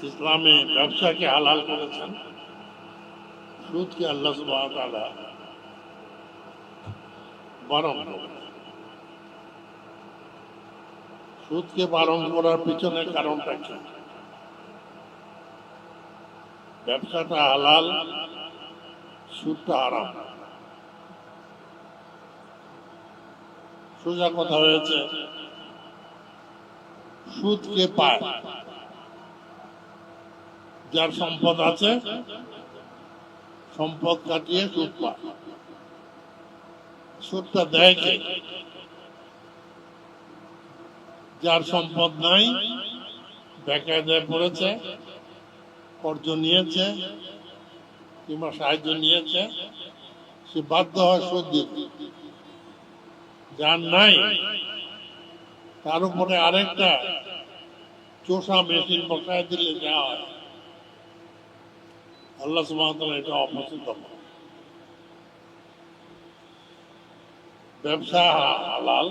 ইসলামে ব্যবসাকে হালাল করেছেন, সুদকে আল্লাহ সুবহানাহু ওয়া তাআলা বারণ করেছেন। সুদকে বারণ করার পিছনে কারণটা কি? ব্যবসাটা হালাল, সুদটা হারাম। সোজা কথা হয়েছে, সুদকে পায় যার সম্পদ আছে, সম্পদ কাটিয়ে সুদ পায়। সুদটা দেয় কে? যার সম্পদ নাই, বেকায়দায় পড়েছে, কর্জ নিয়েছে কিংবা সাহায্য নিয়েছে, সে বাধ্য হয় সুদ দিতে। যার নাই, তার উপরে আরেকটা চোষা মেশিন বসায় দিলে যা হয়, আল্লাহ সুবহানাহু ওয়া তাআলা এটা অপছন্দ করেন। ব্যবসা হালাল,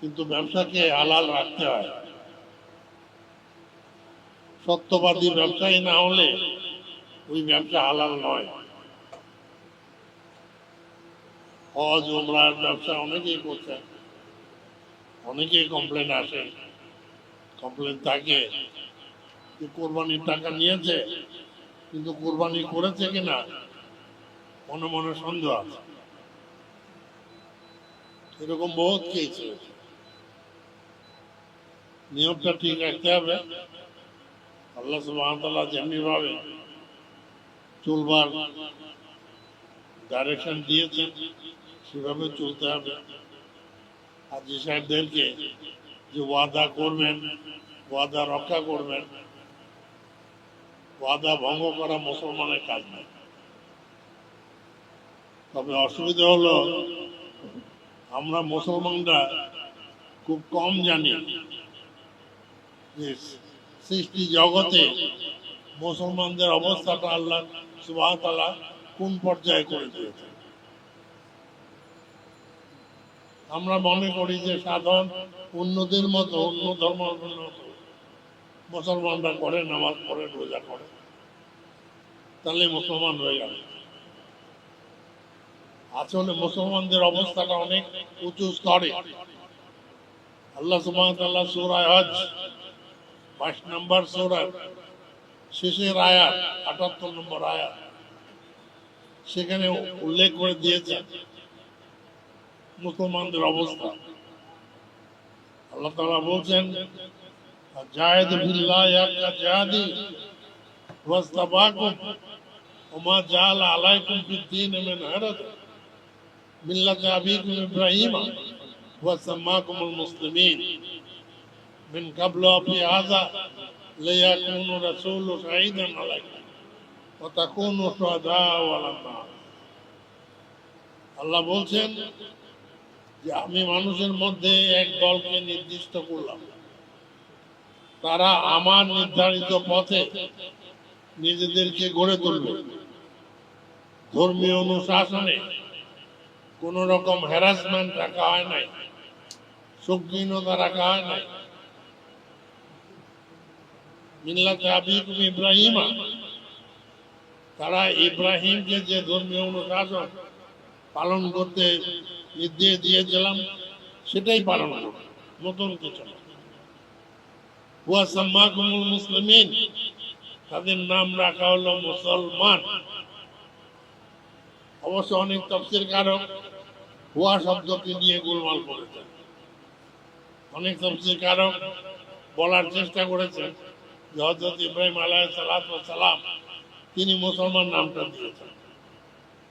কিন্তু ব্যবসাকে হালাল রাখতে হয়। সত্যবাদী ব্যবসায়ী না হলে ওই ব্যবসা হালাল নয়। হজ উমরার ব্যবসা অনেকেই করছে, অনেকেই কমপ্লেন আসে, কমপ্লেন থাকে যে কোরবানির টাকা নিয়েছে কিন্তু কোরবানি করেছে কিনা মনে মনে সন্দেহ আছে। এরকম বহুত কেস হয়েছে। নিয়মটা ঠিক রাখতে হবে। আল্লাহ সুবহানাহু ওয়া তাআলা যেমনি ভাবে চলবার ডাইরেকশন দিয়েছেন সেভাবে চলতে হবে। হাজী সাহেবদেরকে যে ওয়াদা করবেন, ওয়াদা রক্ষা করবেন, ওয়াদা ভঙ্গ করা মুসলমানের কাজ নয়। তবে অসুবিধা হলো আমরা মুসলমানরা খুব কম জানি যে সৃষ্টি জগতে মুসলমানদের অবস্থাটা আল্লাহ সুবহানাহু ওয়া তাআলা কোন পর্যায়ে করে দিয়েছে। আমরা মনে করি যে সাধারণ অন্যদের মতো, অন্য ধর্মের মতো মুসলমানরা করে, নামাজ পড়ে, রোজা করে, তাহলে মুসলমান হয়ে গেল। আসলে মুসলমানদের অবস্থাটা অনেক উঁচু স্তরে। আল্লাহ সুবহানাহু ওয়া তাআলা সূরা হজ 22 নম্বর সূরার শেষের আয়াত, 78 নম্বর আয়াত, সেখানে উল্লেখ করে দিয়েছেন মুসলমানদের অবস্থা। আল্লাহ তাআলা বলছেন, জাহিদ বিল্লাহি হাক্কা জিহাদি ওয়াসতাবাকুম ওয়া মা জাআলা আলাইকুম ফিদ-দীন মিন হারাজ মিল্লাত আবিকুম ইব্রাহিম ওয়া সাম্মাকুমুল মুসলিমিন মিন ক্বাবলু ওয়া ফি হাযা লিয়াকুনা রাসূলু শাহীদান আলাইকুম ওয়া তাকুনু শুহাদা আলান নাস। আল্লাহ বলছেন যে আমি মানুষের মধ্যে এক দলকে নির্দিষ্ট করলাম, তারা আমার নির্ধারিত পথে নিজেদেরকে গড়ে তুলবে। ধর্মীয় অনুশাসনে কোন রকম হ্যারাসমেন্ট রাখা হয় নাই, শৌখিনতা রাখা হয় নাই। মিল্লাতে আবিকুম ইব্রাহিম, তারা ইব্রাহিমকে যে ধর্মীয় অনুশাসন পালন করতে নির্দেশ দিয়েছিলাম সেটাই পালন করবে, নতুন কিছু না। ওয়া সাম্মাকুমুল মুসলিমিন, তাদের নাম রাখা হলো মুসলমান। অবশ্য অনেক তাফসীরকারক হুয়া শব্দকে নিয়ে গোলমাল করেছেন। অনেক তাফসীরকারক বলার চেষ্টা করেছেন যে হযরত ইব্রাহিম আলাইহিস সালাতু ওয়াস সালাম তিনি মুসলমান নামটা দিয়েছেন।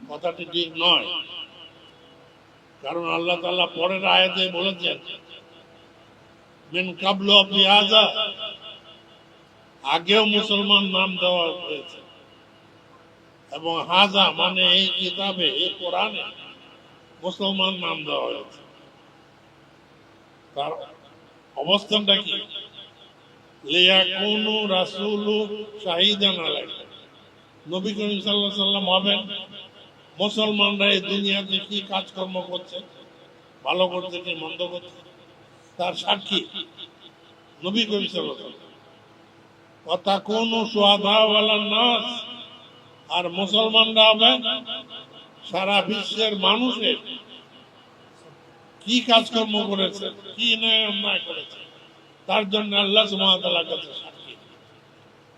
কথাটি ঠিক নয়, কারণ আল্লাহ তাআলা পরের আয়াতে বলেছেন মিন ক্বাবলু ওয়া ফি হাযা, আগেও মুসলমান নাম দেওয়া হয়েছে, এবং হাজা মানে এই কিতাবে, এই কোরআনে মুসলমান নাম দেওয়া হয়েছে। তার অবস্থানটা কি? লিয়াকুনু রাসূলু শাহীদান আলাইকুম, নবী করিম সাল্লাল্লাহু আলাইহি সাল্লাম হবেন মুসলমানরা এই দুনিয়াতে কি কাজকর্ম করছে, ভালো করছে কি মন্দ করছে, তার সাক্ষী নবী করিম সাল্লাল্লাহু আলাইহি ওয়াসাল্লাম। কথা কোন সুয়াদাওয়ালা নাস, আর মুসলমানরা হবে সারা বিশ্বের মানুষের কি কাজকর্ম করেছে, কি ন্যায় অন্যায় করেছে, তার জন্য আল্লাহ সুবহানাহু ওয়া তাআলার কাছে সাক্ষী।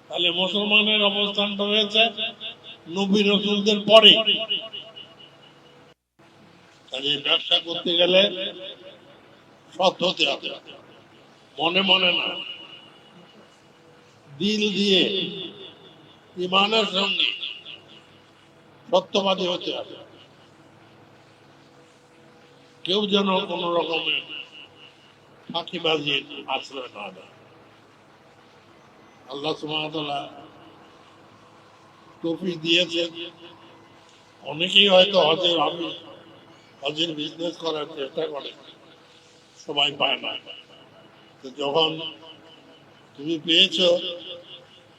তাহলে মুসলমানের অবস্থানটা রয়েছে নবী রাসূলদের পরে। তাহলে ব্যবসা করতে গেলে সৎ হতে হবে, মনে মনে না, দিল দিয়ে ইমানের সঙ্গে সত্যবাদী হতে হবে। কেউ যেন কোন রকমের ফাঁকিবাজির আশ্রয় না দেয়। আল্লাহ সুবহানাহু ওয়া তাআলা তৌফিক দিয়েছে। অনেকেই হয়তো হজের বিজনেস করার চেষ্টা করে, সবাই পায় না। তো যখন তুমি পেয়েছো,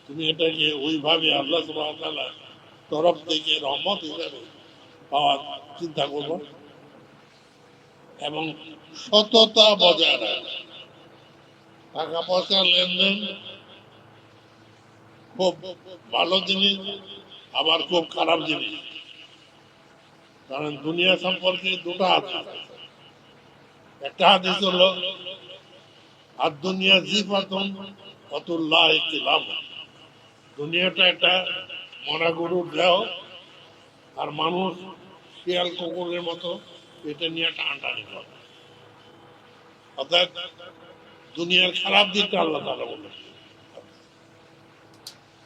তুমি এটাকে ওইভাবে আল্লাহ সুবহানাহু ওয়া তাআলার তরফ থেকে রহমত হিসাবে পাওয়ার চিন্তা করবো এবং সততা বজায় রাখবে। টাকা পয়সার লেনদেন খুব ভালো জিনিস, আবার খুব খারাপ জিনিস। কারণ দুনিয়া সম্পর্কে দুটো হাদিস আছে। একটা হাদিস হলো আর দুনিয়া জিফাতুন ফাতুল্লাহ ইতিলাম, দুনিয়াটা একটা মরা গরুর দেহ, আর মানুষ শিয়াল কুকুরের মতো এটা নিয়ে টানাটানি করে। অর্থাৎ দুনিয়ার খারাপ দিকটা আল্লাহ তাআলা বলেন।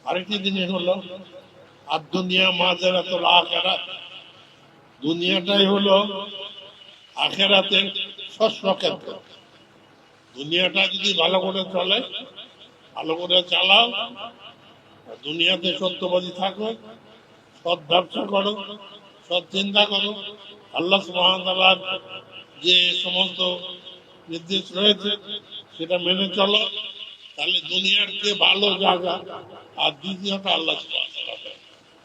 আরেকটি জিনিস হলো আর দুনিয়া মাজারাতুল আখিরাত, দুনিয়াটাই হলো আখিরাতের শস্য ক্ষেত্র। দুনিয়াটা যদি ভালো করে চলে, ভালো করে চালাও, দুনিয়াতে সত্যবাদী থাকো, সৎ ব্যবসা করো, সৎ চিন্তা করো, আল্লাহ সুবহানাহু ওয়া তাআলার যে সমস্ত নির্দেশ রয়েছে সেটা মেনে চলো, তাহলে দুনিয়ার যে ভালো জায়গা। আর দ্বিতীয়টা আল্লাহ সুবহানাহু